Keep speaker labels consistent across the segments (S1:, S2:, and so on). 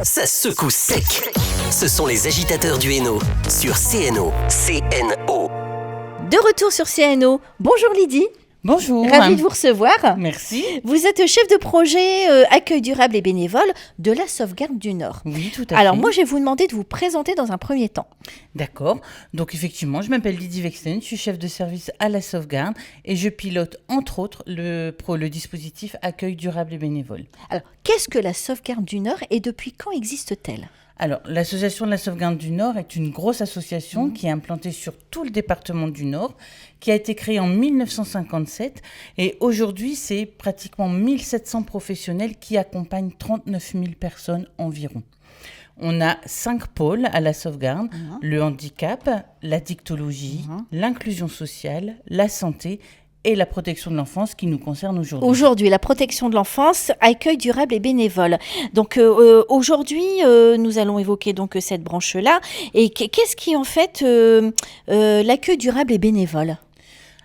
S1: ça secoue sec. Ce sont les agitateurs du Hainaut sur CNO. CNO.
S2: De retour sur CNO. Bonjour Lydie.
S3: Bonjour.
S2: Ravie de vous recevoir.
S3: Merci.
S2: Vous êtes chef de projet accueil durable et bénévole de la Sauvegarde du Nord.
S3: Oui, tout à fait.
S2: Alors moi, je vais vous demander de vous présenter dans un premier temps.
S3: D'accord. Donc effectivement, je m'appelle Lydie Vexten, je suis chef de service à la Sauvegarde et je pilote entre autres le dispositif accueil durable et bénévole.
S2: Alors, qu'est-ce que la Sauvegarde du Nord et depuis quand existe-t-elle ?
S3: Alors, l'association de la Sauvegarde du Nord est une grosse association qui est implantée sur tout le département du Nord, qui a été créée en 1957 et aujourd'hui, c'est pratiquement 1700 professionnels qui accompagnent 39 000 personnes environ. On a 5 pôles à la Sauvegarde, le handicap, la dictologie, l'inclusion sociale, la santé et la protection de l'enfance qui nous concerne aujourd'hui.
S2: Aujourd'hui, la protection de l'enfance, accueil durable et bénévole. Donc aujourd'hui, nous allons évoquer donc cette branche-là. Et qu'est-ce qui en fait l'accueil durable et bénévole ?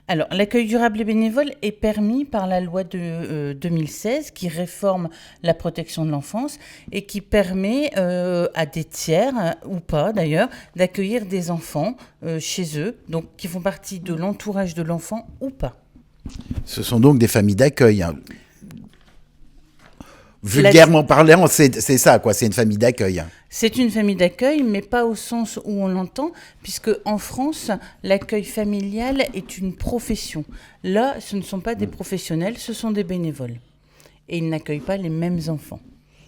S3: Alors, l'accueil durable et bénévole est permis par la loi de 2016 qui réforme la protection de l'enfance et qui permet à des tiers, ou pas d'ailleurs, d'accueillir des enfants chez eux, donc qui font partie de l'entourage de l'enfant ou pas.
S4: Ce sont donc des familles d'accueil. Vulgairement parlant, c'est ça, quoi. C'est une famille d'accueil.
S3: C'est une famille d'accueil, mais pas au sens où on l'entend, puisque en France, l'accueil familial est une profession. Là, ce ne sont pas des professionnels, ce sont des bénévoles. Et ils n'accueillent pas les mêmes enfants.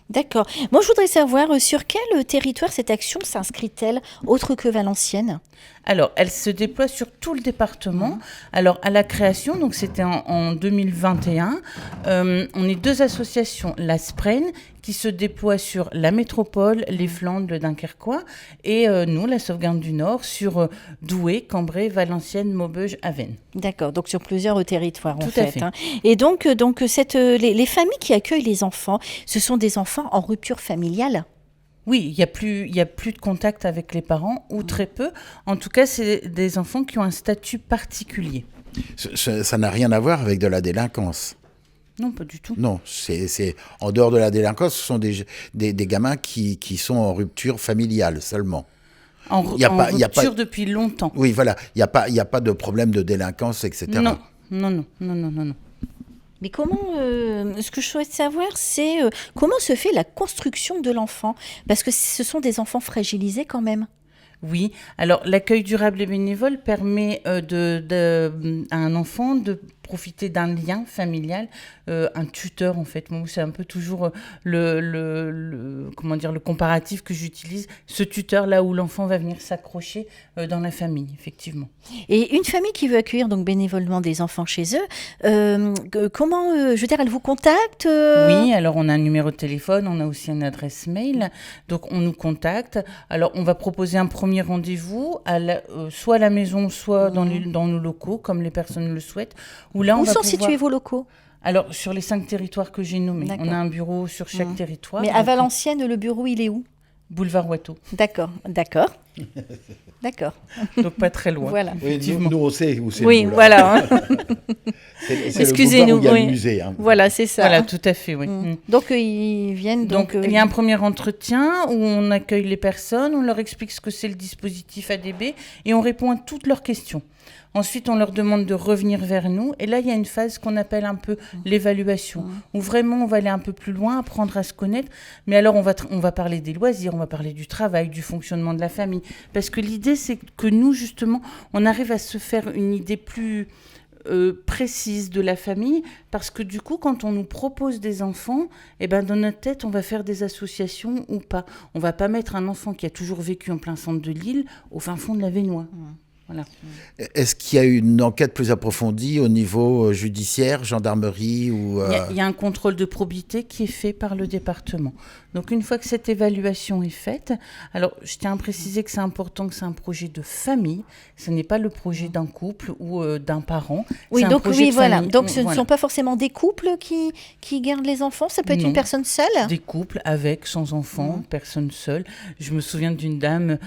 S2: D'accord. Moi, je voudrais savoir sur quel territoire cette action s'inscrit-elle, autre que Valenciennes ?
S3: Alors, elle se déploie sur tout le département. Alors, à la création, donc c'était en 2021, on est 2 associations, la SPREN, qui se déploie sur la métropole, les Flandres, le Dunkerquois, et nous, la Sauvegarde du Nord, sur Douai, Cambrai, Valenciennes, Maubeuge, Avesnes.
S2: D'accord, donc sur plusieurs territoires
S3: Tout à fait.
S2: Hein. Et donc les familles qui accueillent les enfants, ce sont des enfants en rupture familiale ?
S3: Oui, il y a plus de contact avec les parents, ou très peu. En tout cas, c'est des enfants qui ont un statut particulier.
S4: Ça n'a rien à voir avec de la délinquance.
S3: Non, pas du tout.
S4: Non, c'est en dehors de la délinquance, ce sont des gamins qui sont en rupture familiale seulement.
S3: En rupture depuis longtemps.
S4: Oui, voilà. Il n'y a pas de problème de délinquance, etc.
S3: Non.
S2: Mais comment, ce que je souhaite savoir, c'est comment se fait la construction de l'enfant ? Parce que ce sont des enfants fragilisés quand même.
S3: Oui, alors l'accueil durable et bénévole permet à un enfant de profiter d'un lien familial, un tuteur en fait. Moi, c'est un peu toujours le comparatif que j'utilise. Ce tuteur là où l'enfant va venir s'accrocher dans la famille, effectivement.
S2: Et une famille qui veut accueillir donc bénévolement des enfants chez eux, comment, je veux dire, elle vous contacte
S3: Oui, alors on a un numéro de téléphone, on a aussi une adresse mail, donc on nous contacte. Alors on va proposer un premier rendez-vous soit à la maison, soit dans nos locaux, comme les personnes le souhaitent. Où
S2: sont situés vos locaux ?
S3: Alors, sur les 5 territoires que j'ai nommés.
S2: D'accord.
S3: On a un bureau sur chaque territoire.
S2: Mais à Valenciennes, le bureau, il est où ?
S3: Boulevard Watteau.
S2: D'accord.
S3: Donc pas très loin.
S2: Voilà.
S4: Oui, nous, on sait où c'est.
S2: Oui, voilà. Hein.
S4: C'est
S2: Excusez-nous.
S4: le boulevard où il y a le musée. Hein.
S2: Voilà, c'est ça.
S3: Voilà, tout à fait, oui.
S2: Donc, ils viennent...
S3: Donc, il y a un premier entretien où on accueille les personnes, on leur explique ce que c'est le dispositif ADB et on répond à toutes leurs questions. Ensuite, on leur demande de revenir vers nous. Et là, il y a une phase qu'on appelle un peu l'évaluation, où vraiment, on va aller un peu plus loin, apprendre à se connaître. Mais alors, on va parler des loisirs, on va parler du travail, du fonctionnement de la famille. Parce que l'idée, c'est que nous, justement, on arrive à se faire une idée plus précise de la famille. Parce que du coup, quand on nous propose des enfants, dans notre tête, on va faire des associations ou pas. On ne va pas mettre un enfant qui a toujours vécu en plein centre de Lille au fin fond de la Vénois. Voilà.
S4: Est-ce qu'il y a une enquête plus approfondie au niveau judiciaire, gendarmerie ou
S3: Il y a un contrôle de probité qui est fait par le département. Donc une fois que cette évaluation est faite, alors je tiens à préciser que c'est important que c'est un projet de famille, ce n'est pas le projet d'un couple ou d'un parent.
S2: Oui,
S3: c'est
S2: donc
S3: un projet de
S2: voilà.
S3: famille.
S2: Donc ce ne sont pas forcément des couples qui gardent les enfants, ça peut être une personne seule ?
S3: Des couples avec, sans enfants, personne seule. Je me souviens d'une dame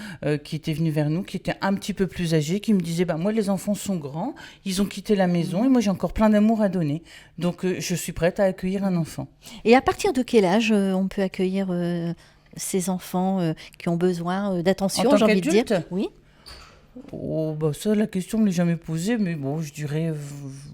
S3: qui était venue vers nous, qui était un petit peu plus âgée, qui me disait moi les enfants sont grands, ils ont quitté la maison et moi j'ai encore plein d'amour à donner. Donc je suis prête à accueillir un enfant.
S2: Et à partir de quel âge on peut accueillir ces enfants qui ont besoin d'attention,
S3: En tant
S2: j'ai envie de dire?
S3: qu'adulte?
S2: Oui.
S3: Oh, bah ça, la question ne m'est jamais posée, mais bon, je dirais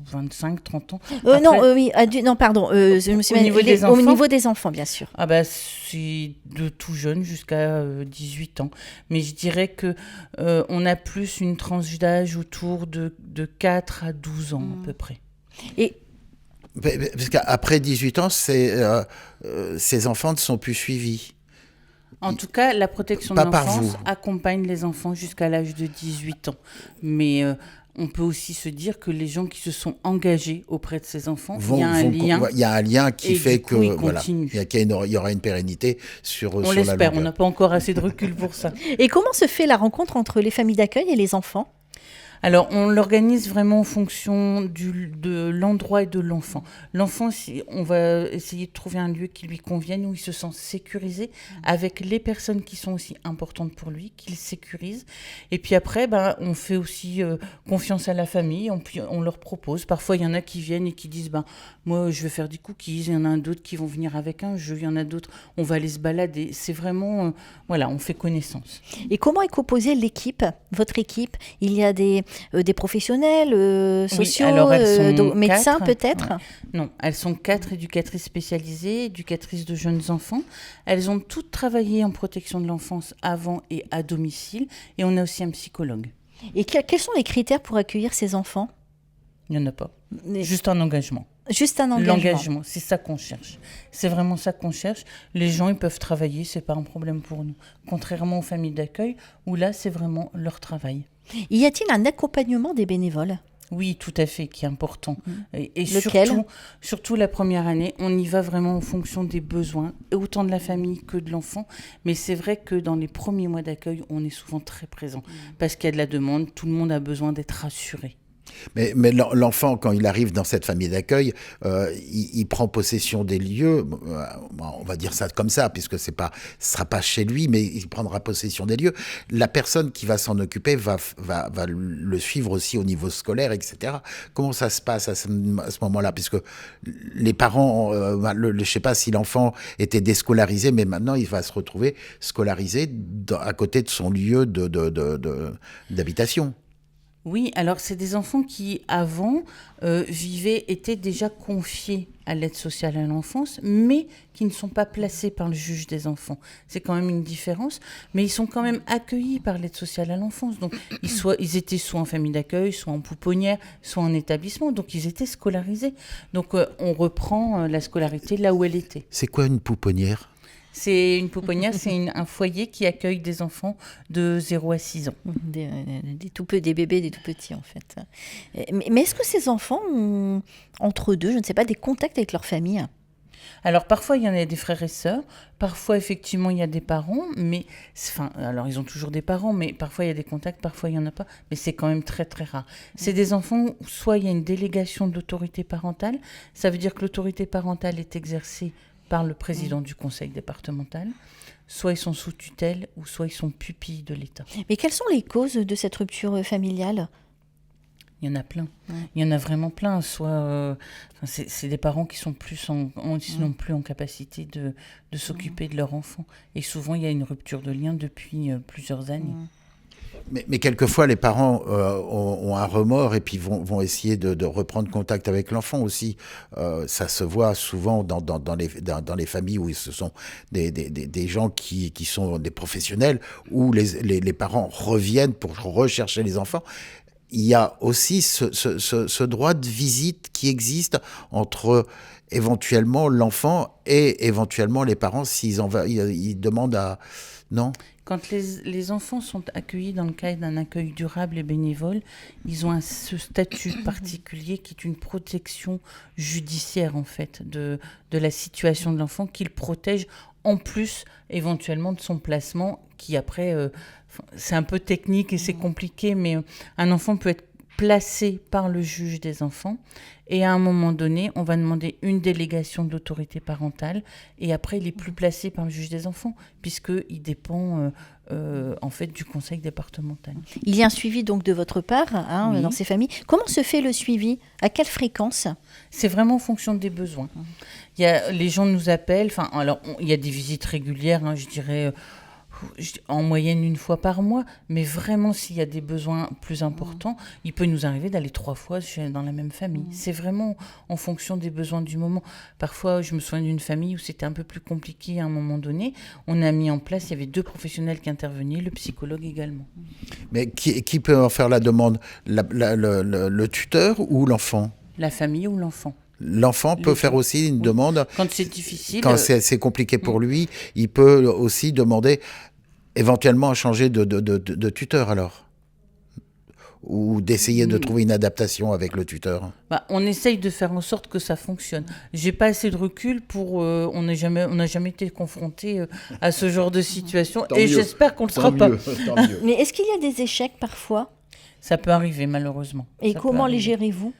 S3: 25, 30 ans.
S2: Non,
S3: Après,
S2: oui, non, pardon, je me suis
S3: Au
S2: mal-
S3: niveau des
S2: au
S3: enfants
S2: niveau des enfants, bien sûr.
S3: Ah bah, c'est de tout jeune jusqu'à 18 ans. Mais je dirais que on a plus une tranche d'âge autour de 4 à 12 ans à peu près.
S2: Et
S4: Parce qu'après 18 ans, ces enfants ne sont plus suivis.
S3: En tout cas, la protection
S4: Pas
S3: de
S4: par
S3: l'enfance
S4: vous.
S3: accompagne les enfants jusqu'à l'âge de 18 ans. Mais on peut aussi se dire que les gens qui se sont engagés auprès de ces enfants, il y a un lien.
S4: Il y a un lien qui
S3: et
S4: fait
S3: du coup, ils
S4: voilà,
S3: continuent.
S4: il y aura une pérennité sur
S3: On
S4: la
S3: l'espère, on
S4: longueur.
S3: n'a pas encore assez de recul pour ça.
S2: Et comment se fait la rencontre entre les familles d'accueil et les enfants?
S3: Alors, on l'organise vraiment en fonction de l'endroit et de l'enfant. L'enfant, on va essayer de trouver un lieu qui lui convienne, où il se sent sécurisé, avec les personnes qui sont aussi importantes pour lui, qu'il sécurise. Et puis après, on fait aussi confiance à la famille, on leur propose. Parfois, il y en a qui viennent et qui disent, moi, je vais faire des cookies. Il y en a d'autres qui vont venir avec un jeu. Il y en a d'autres, on va aller se balader. C'est vraiment, on fait connaissance.
S2: Et comment est composée l'équipe, votre équipe? Il y a des professionnels sociaux,
S3: alors elles sont
S2: médecins
S3: 4.
S2: peut-être?
S3: Ouais. Non, elles sont 4 éducatrices spécialisées, éducatrices de jeunes enfants. Elles ont toutes travaillé en protection de l'enfance avant et à domicile. Et on a aussi un psychologue.
S2: Et quels sont les critères pour accueillir ces enfants?
S3: Il n'y en a pas.
S2: Les-
S3: Juste un engagement.
S2: Juste un engagement.
S3: L'engagement, c'est ça qu'on cherche. C'est vraiment ça qu'on cherche. Les gens, ils peuvent travailler, c'est pas un problème pour nous. Contrairement aux familles d'accueil, où là, c'est vraiment leur travail.
S2: Y a-t-il un accompagnement des bénévoles?
S3: Oui, tout à fait, qui est important. Et
S2: Lequel?
S3: surtout la première année, on y va vraiment en fonction des besoins, autant de la famille que de l'enfant. Mais c'est vrai que dans les premiers mois d'accueil, on est souvent très présent. Parce qu'il y a de la demande, tout le monde a besoin d'être rassuré.
S4: Mais l'enfant, quand il arrive dans cette famille d'accueil, il prend possession des lieux. On va dire ça comme ça, puisque ce sera pas chez lui, mais il prendra possession des lieux. La personne qui va s'en occuper va le suivre aussi au niveau scolaire, etc. Comment ça se passe à ce moment-là? Puisque les parents, je sais pas si l'enfant était déscolarisé, mais maintenant il va se retrouver scolarisé à côté de son lieu d'habitation.
S3: Oui, alors c'est des enfants qui, avant, étaient déjà confiés à l'aide sociale à l'enfance, mais qui ne sont pas placés par le juge des enfants. C'est quand même une différence, mais ils sont quand même accueillis par l'aide sociale à l'enfance. Donc, ils étaient soit en famille d'accueil, soit en pouponnière, soit en établissement, donc ils étaient scolarisés. Donc, on reprend la scolarité là où elle était.
S4: C'est quoi une pouponnière?
S3: C'est une pouponnière, c'est un foyer qui accueille des enfants de 0 à 6 ans.
S2: Des bébés, des tout petits en fait. Mais est-ce que ces enfants ont, entre deux, je ne sais pas, des contacts avec leur famille?
S3: Alors parfois il y en a des frères et sœurs, parfois effectivement il y a des parents, alors ils ont toujours des parents, mais parfois il y a des contacts, parfois il n'y en a pas, mais c'est quand même très très rare. C'est des enfants où soit il y a une délégation de l'autorité parentale, ça veut dire que l'autorité parentale est exercée par le président du conseil départemental, soit ils sont sous tutelle ou soit ils sont pupilles de l'État.
S2: Mais quelles sont les causes de cette rupture familiale?
S3: Il y en a plein. Il y en a vraiment plein. Soit, c'est des parents qui sont sinon plus en capacité de s'occuper de leur enfant. Et souvent, il y a une rupture de lien depuis plusieurs années.
S4: Mais quelquefois, les parents ont un remords et puis vont essayer de reprendre contact avec l'enfant aussi. Ça se voit souvent dans les familles où ce sont des gens qui sont des professionnels, où les parents reviennent pour rechercher les enfants. Il y a aussi ce droit de visite qui existe entre éventuellement l'enfant et éventuellement les parents ils demandent à... Non ?
S3: Quand les enfants sont accueillis dans le cadre d'un accueil durable et bénévole, ils ont ce statut particulier qui est une protection judiciaire en fait de la situation de l'enfant qu'il protège en plus éventuellement de son placement qui après, c'est un peu technique et c'est compliqué, mais un enfant peut être placé par le juge des enfants. Et à un moment donné, on va demander une délégation d'autorité parentale. Et après, il est plus placé par le juge des enfants, puisqu'il dépend en fait du conseil départemental.
S2: Il y a un suivi donc de votre part
S3: Oui.
S2: dans ces familles. Comment se fait le suivi? À quelle fréquence?
S3: C'est vraiment en fonction des besoins. Les gens nous appellent. Il y a des visites régulières, je dirais, en moyenne 1 fois par mois. Mais vraiment, s'il y a des besoins plus importants, il peut nous arriver d'aller 3 fois dans la même famille. C'est vraiment en fonction des besoins du moment. Parfois, je me souviens d'une famille où c'était un peu plus compliqué à un moment donné. On a mis en place, il y avait 2 professionnels qui intervenaient, le psychologue également.
S4: Mais qui peut en faire la demande? Le tuteur ou l'enfant?
S3: La famille ou l'enfant.
S4: L'enfant peut faire aussi une demande.
S3: Quand c'est difficile.
S4: Quand c'est compliqué pour lui, il peut aussi demander éventuellement à changer de tuteur alors. Ou d'essayer de trouver une adaptation avec le tuteur.
S3: On essaye de faire en sorte que ça fonctionne. J'ai pas assez de recul pour... on n'a jamais été confronté à ce genre de situation.
S4: Tant
S3: et
S4: mieux.
S3: j'espère qu'on ne le sera pas.
S4: Tant mieux.
S2: Mais est-ce qu'il y a des échecs parfois?
S3: Ça peut arriver, malheureusement.
S2: Et
S3: Ça peut
S2: comment les
S3: arriver.
S2: gérez-vous?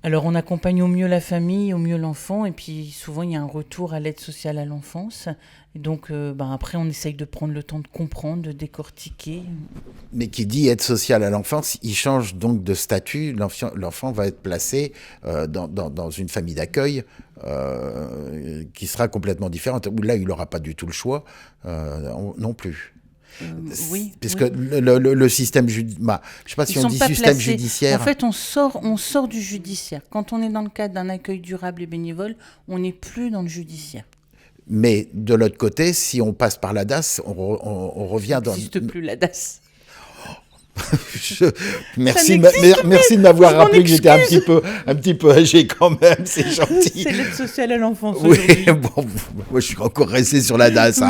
S3: Alors, on accompagne au mieux la famille, au mieux l'enfant. Et puis, souvent, il y a un retour à l'aide sociale à l'enfance. Et donc, après, on essaye de prendre le temps de comprendre, de décortiquer.
S4: Mais qui dit aide sociale à l'enfance, il change donc de statut. L'enfant va être placé dans une famille d'accueil qui sera complètement différente. Où là, il n'aura pas du tout le choix non plus.
S3: Oui.
S4: Puisque
S3: oui.
S4: le système judiciaire, je ne sais pas si
S3: Ils
S4: on
S3: sont
S4: dit
S3: pas
S4: système
S3: placés.
S4: judiciaire.
S3: En fait, on sort du judiciaire. Quand on est dans le cadre d'un accueil durable et bénévole, on n'est plus dans le judiciaire.
S4: Mais de l'autre côté, si on passe par la DAS, on revient
S3: Il
S4: dans...
S3: n'existe plus la DAS.
S4: Merci
S3: n'existe
S4: de m'avoir
S3: Je m'en
S4: rappelé que j'étais un petit peu âgé quand même, c'est gentil.
S3: C'est l'aide sociale à l'enfance
S4: Oui,
S3: aujourd'hui.
S4: bon, moi je suis encore resté sur la DAS.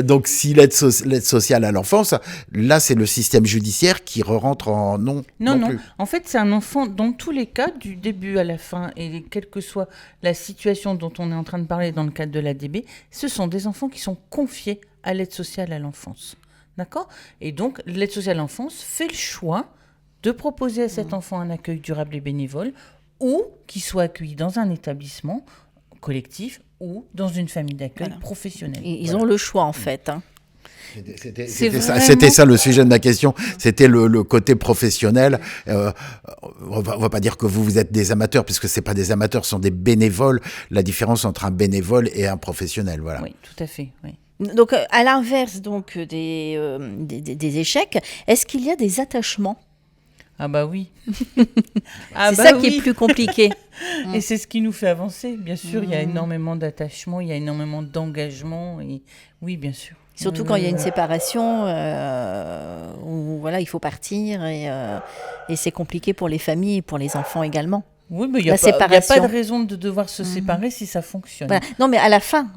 S4: Donc si l'aide sociale à l'enfance, là c'est le système judiciaire qui rentre en non.
S3: Non.
S4: Plus.
S3: En fait, c'est un enfant, dans tous les cas, du début à la fin, et quelle que soit la situation dont on est en train de parler dans le cadre de l'ADB, ce sont des enfants qui sont confiés à l'aide sociale à l'enfance. D'accord ? Et donc, l'aide sociale à l'enfance fait le choix de proposer à cet enfant un accueil durable et bénévole, ou qu'il soit accueilli dans un établissement collectif ou dans une famille d'accueil professionnelle.
S2: Ils ont le choix en fait.
S4: C'était ça le sujet de ma question, c'était le côté professionnel. On va pas dire que vous êtes des amateurs, puisque c'est pas des amateurs, ce sont des bénévoles. La différence entre un bénévole et un professionnel, voilà.
S3: Oui, tout à fait, oui.
S2: Donc, à l'inverse donc des échecs, est-ce qu'il y a des attachements?
S3: Ah bah oui.
S2: C'est ça qui est plus compliqué.
S3: Et c'est ce qui nous fait avancer. Bien sûr, il y a énormément d'attachement, il y a énormément d'engagement. Et oui, bien sûr.
S2: Surtout quand il y a une séparation où voilà, il faut partir et c'est compliqué pour les familles et pour les enfants également.
S3: Oui, mais il n'y a pas de raison de devoir se séparer si ça fonctionne.
S2: Voilà. Non, mais à la fin,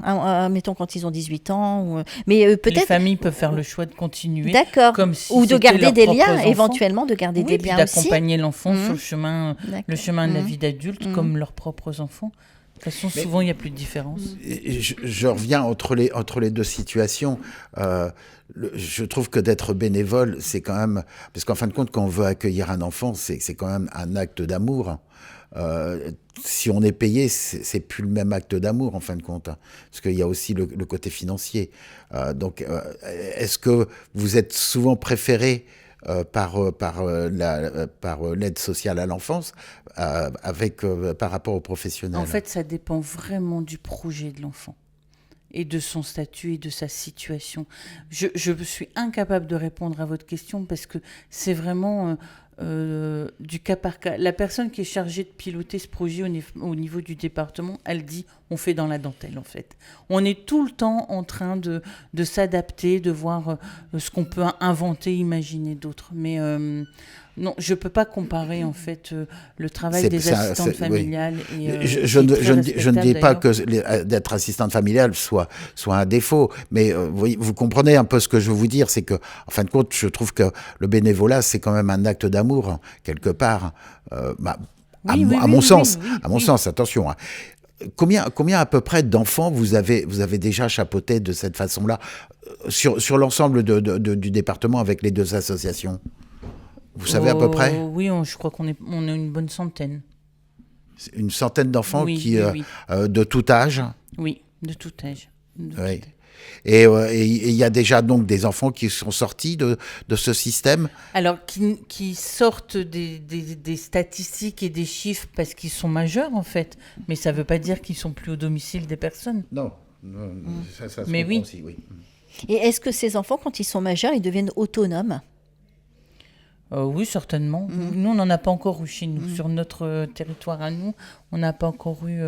S2: mettons quand ils ont 18 ans, mais peut-être...
S3: Les familles peuvent faire le choix de continuer.
S2: D'accord.
S3: Comme si
S2: ou de
S3: c'était
S2: garder
S3: leurs
S2: des
S3: propres
S2: liens,
S3: enfants.
S2: éventuellement de garder des liens aussi.
S3: D'accompagner l'enfant sur le chemin de la
S2: D'accord.
S3: vie d'adulte comme leurs propres enfants. De toute façon, souvent, il n'y a plus de différence.
S4: Je reviens entre les deux situations. Je trouve que d'être bénévole, c'est quand même... Parce qu'en fin de compte, quand on veut accueillir un enfant, c'est quand même un acte d'amour. Si on est payé, c'est plus le même acte d'amour en fin de compte, parce qu'il y a aussi le côté financier. Donc, est-ce que vous êtes souvent préféré par l'aide sociale à l'enfance par rapport aux professionnels?
S3: En fait, ça dépend vraiment du projet de l'enfant et de son statut et de sa situation. Je suis incapable de répondre à votre question parce que c'est vraiment du cas par cas. La personne qui est chargée de piloter ce projet au niveau du département, elle dit on fait dans la dentelle en fait. On est tout le temps en train de s'adapter, de voir ce qu'on peut inventer, imaginer d'autres. Mais non, je ne peux pas comparer en fait le travail des assistantes familiales.
S4: Oui.
S3: Et,
S4: je ne dis pas que d'être assistante familiale soit un défaut, mais vous comprenez un peu ce que je veux vous dire, c'est que en fin de compte, je trouve que le bénévolat, c'est quand même un acte d'amour quelque part, à mon sens, attention. Hein. Combien à peu près d'enfants vous avez déjà chapeauté de cette façon-là sur l'ensemble du département avec les deux associations? Vous savez à peu près?
S3: Oui, je crois qu'on est une bonne centaine.
S4: Une centaine d'enfants
S3: Oui.
S4: de tout âge?
S3: Oui, de tout âge.
S4: Oui. Et il y a déjà donc des enfants qui sont sortis de ce système?
S3: Alors, qui sortent des statistiques et des chiffres parce qu'ils sont majeurs, en fait. Mais ça ne veut pas dire qu'ils sont plus au domicile des personnes.
S4: Non. Ça se
S3: Mais
S4: comprend
S3: oui.
S4: aussi, oui.
S2: Et est-ce que ces enfants, quand ils sont majeurs, ils deviennent autonomes?
S3: Oui, certainement. Nous, on n'en a pas encore eu chez nous. Sur notre territoire à nous, on n'a pas encore eu...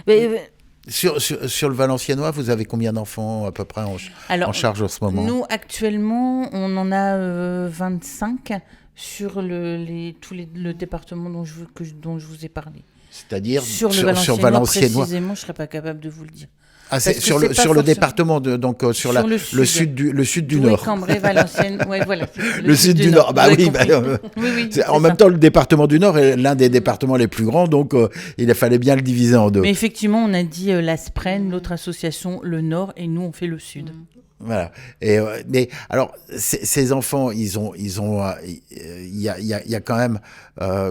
S2: Mais,
S4: Sur le Valenciennois, vous avez combien d'enfants à peu près en charge en ce moment?
S3: Nous, actuellement, on en a 25 sur le département dont je vous ai parlé.
S4: C'est-à-dire
S3: sur le
S4: sur
S3: Valenciennois,
S4: Valenciennois.
S3: précisément, je ne serais pas capable de vous le dire.
S4: Ah, c'est
S3: Parce que
S4: sur
S3: c'est
S4: le
S3: pas
S4: sur le
S3: forcément-
S4: département
S3: Sur
S4: le sud du
S3: Douai,
S4: Nord.
S3: Cambrai, Valenciennes, ouais, voilà. c'est
S4: Le sud du Nord. Bah
S3: Vous avez
S4: oui,
S3: compris. Oui,
S4: c'est-
S3: c'est
S4: en même
S3: ça.
S4: temps, le département du Nord est l'un des départements les plus grands, donc il fallait bien le diviser en deux.
S3: Mais effectivement, on a dit la Spren, l'autre association, le Nord, et nous, on fait le Sud.
S4: Voilà. Et mais alors, ces enfants, il y a quand même,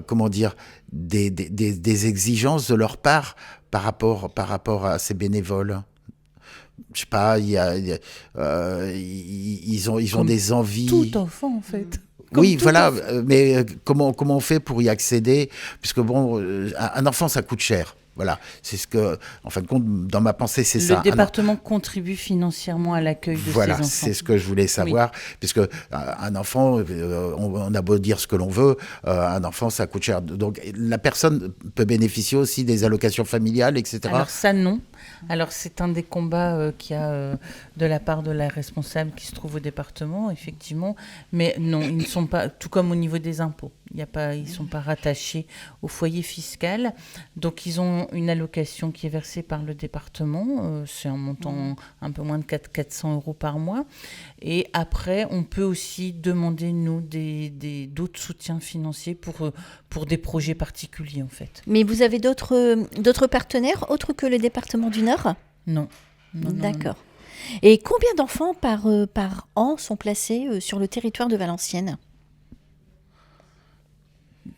S4: comment dire, des exigences de leur part par rapport à ces bénévoles. Je sais pas, ils ont
S3: Comme
S4: des envies.
S3: Tout enfant, en fait.
S4: Oui,
S3: tout
S4: voilà,
S3: enfant.
S4: mais comment on fait pour y accéder? Puisque bon, un enfant, ça coûte cher. Voilà, c'est ce que, en fin de compte, dans ma pensée, c'est ça.
S3: Le département contribue financièrement à l'accueil de
S4: Voilà,
S3: ces enfants.
S4: c'est ce que je voulais savoir, puisque un enfant, on a beau dire ce que l'on veut, un enfant, ça coûte cher. Donc, la personne peut bénéficier aussi des allocations familiales, etc.
S3: Alors ça, non. Alors c'est un des combats qu'il y a de la part de la responsable qui se trouve au département, effectivement. Mais non, ils ne sont pas, tout comme au niveau des impôts. Ils ne sont pas rattachés au foyer fiscal. Donc ils ont une allocation qui est versée par le département. C'est un montant un peu moins de 400 € par mois. Et après, on peut aussi demander, nous, d'autres soutiens financiers pour des projets particuliers, en fait.
S2: mais vous avez d'autres partenaires autres que le département du Nord?
S3: Non. Non.
S2: D'accord. Et combien d'enfants par an sont placés sur le territoire de Valenciennes?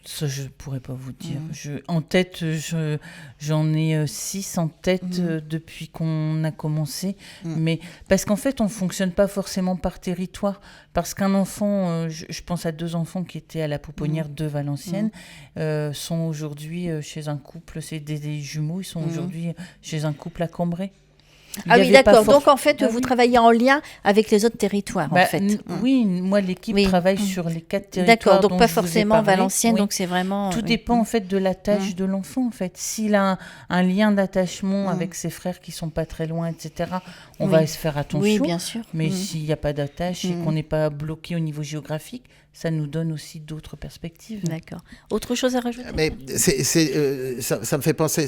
S3: Ça, je ne pourrais pas vous dire. En tête, j'en ai 6 en tête depuis qu'on a commencé. Mais parce qu'en fait, on ne fonctionne pas forcément par territoire. Parce qu'un enfant, je pense à 2 enfants qui étaient à la pouponnière de Valenciennes, sont aujourd'hui chez un couple, c'est des jumeaux, ils sont aujourd'hui chez un couple à Cambrai.
S2: Ah oui, d'accord.
S3: Donc
S2: Donc en fait, vous travaillez en lien avec les autres territoires, en fait.
S3: Oui, moi, l'équipe travaille sur les 4 territoires.
S2: D'accord, donc
S3: dont
S2: pas
S3: je vous ai
S2: forcément
S3: parlé.
S2: Valenciennes,
S3: Oui.
S2: donc c'est vraiment...
S3: Tout dépend en fait de la tâche de l'enfant en fait. S'il a un lien d'attachement avec ses frères qui sont pas très loin, etc., on va se faire attention.
S2: Oui, bien sûr.
S3: Mais s'il n'y a pas d'attache et qu'on n'est pas bloqué au niveau géographique, ça nous donne aussi d'autres perspectives.
S2: D'accord. Autre chose à rajouter?
S4: Mais ça me fait penser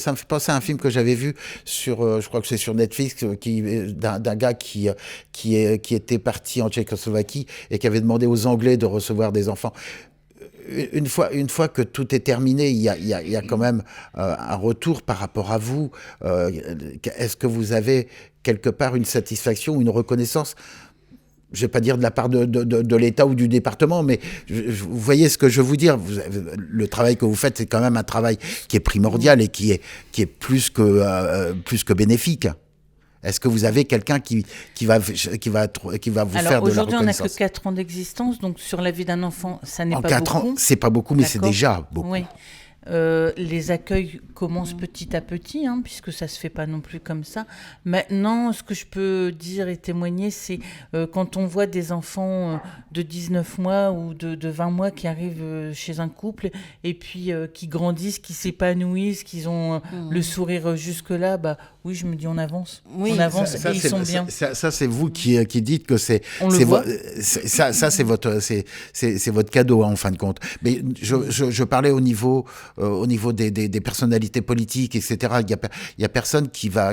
S4: à un film que j'avais vu sur, je crois que c'est sur Netflix, d'un gars qui était parti en Tchécoslovaquie et qui avait demandé aux Anglais de recevoir des enfants. Une fois que tout est terminé, il y a quand même un retour par rapport à vous. Est-ce que vous avez quelque part une satisfaction ou une reconnaissance? Je ne vais pas dire de la part de l'État ou du département, mais vous voyez ce que je veux vous dire. Le travail que vous faites, c'est quand même un travail qui est primordial et qui est plus que bénéfique. Est-ce que vous avez quelqu'un qui va vous faire de la
S3: Aujourd'hui, on n'a
S4: reconnaissance?
S3: que 4 ans d'existence, donc sur la vie d'un enfant, ça n'est
S4: En
S3: pas
S4: 4
S3: beaucoup.
S4: ans, c'est pas beaucoup, mais c'est
S3: D'accord.
S4: déjà beaucoup.
S3: Oui. Les accueils commencent petit à petit, puisque ça ne se fait pas non plus comme ça. Maintenant, ce que je peux dire et témoigner, c'est quand on voit des enfants de 19 mois ou de 20 mois qui arrivent chez un couple et puis qui grandissent, qui s'épanouissent, qui ont le sourire jusque-là, bah oui, je me dis on avance.
S2: Oui.
S3: On avance et ils sont bien.
S4: Ça, c'est vous qui dites que c'est.
S3: On le voit.
S4: C'est votre cadeau, en fin de compte. Mais je parlais au niveau des personnalités politiques, etc. Il y a personne qui va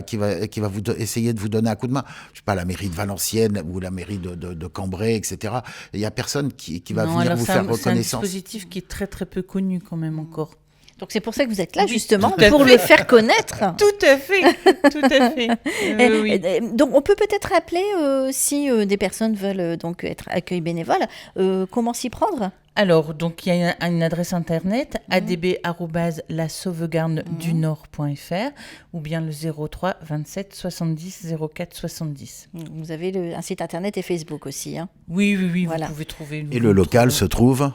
S4: essayer de vous donner un coup de main. Je sais pas, la mairie de Valenciennes ou la mairie de Cambrai, etc. Il y a personne qui va venir vous faire
S3: C'est un
S4: reconnaissance.
S3: dispositif qui est très très peu connu quand même encore.
S2: Donc c'est pour ça que vous êtes là,
S3: Oui,
S2: justement,
S3: tout à
S2: pour
S3: fait.
S2: le faire connaître.
S3: Tout à fait, tout à fait. Oui.
S2: Donc on peut peut-être rappeler, si des personnes veulent donc être accueil bénévole, comment s'y prendre?
S3: Alors, donc, il y a une adresse internet, adb@lasauvegardendunord.fr ou bien le 03 27 70 04 70.
S2: Vous avez un site internet et Facebook aussi. Hein.
S3: Oui,
S2: Voilà.
S3: vous pouvez trouver.
S4: Et le local se trouve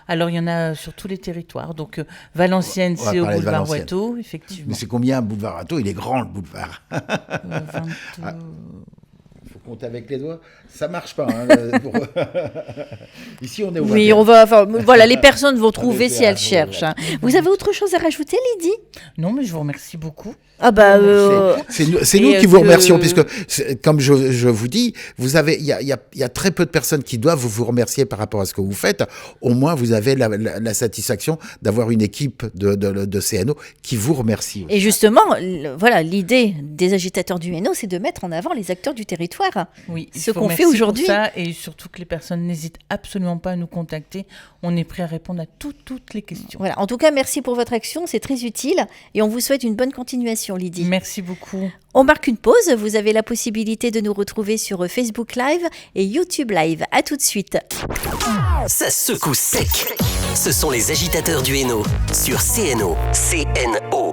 S3: Alors, il y en a sur tous les territoires. Donc, Valenciennes,
S4: On va
S3: c'est au
S4: parler de
S3: boulevard
S4: Valenciennes.
S3: Watteau, effectivement.
S4: Mais c'est combien un boulevard Watteau? Il est grand, le boulevard.
S3: 20.
S4: Il faut compter avec les doigts. Ça marche pas. Hein, Ici, on est au
S2: Oui, voilà, les personnes vont trouver si elles cherchent. Hein. Vous avez autre chose à rajouter, Lydie?
S3: Non, mais je vous remercie beaucoup.
S2: Ah bah,
S4: C'est nous
S3: Et
S4: qui vous
S3: que-
S4: remercions, puisque, comme je vous dis, il y a très peu de personnes qui doivent vous remercier par rapport à ce que vous faites. Au moins, vous avez la satisfaction d'avoir une équipe de CNO qui vous remercie.
S2: et justement, voilà, l'idée des agitateurs du Hainaut, c'est de mettre en avant les acteurs du territoire.
S3: Oui,
S2: Ce
S3: je vous
S2: qu'on fait
S3: remercie
S2: aujourd'hui.
S3: pour ça, et surtout que les personnes n'hésitent absolument pas à nous contacter. On est prêt à répondre à toutes les questions.
S2: Voilà. En tout cas, merci pour votre action, c'est très utile et on vous souhaite une bonne continuation, Lydie.
S3: Merci beaucoup.
S2: On marque une pause, vous avez la possibilité de nous retrouver sur Facebook Live et YouTube Live. À tout de suite.
S1: Ça secoue sec. Ce sont les agitateurs du Hainaut sur CNO. CNO.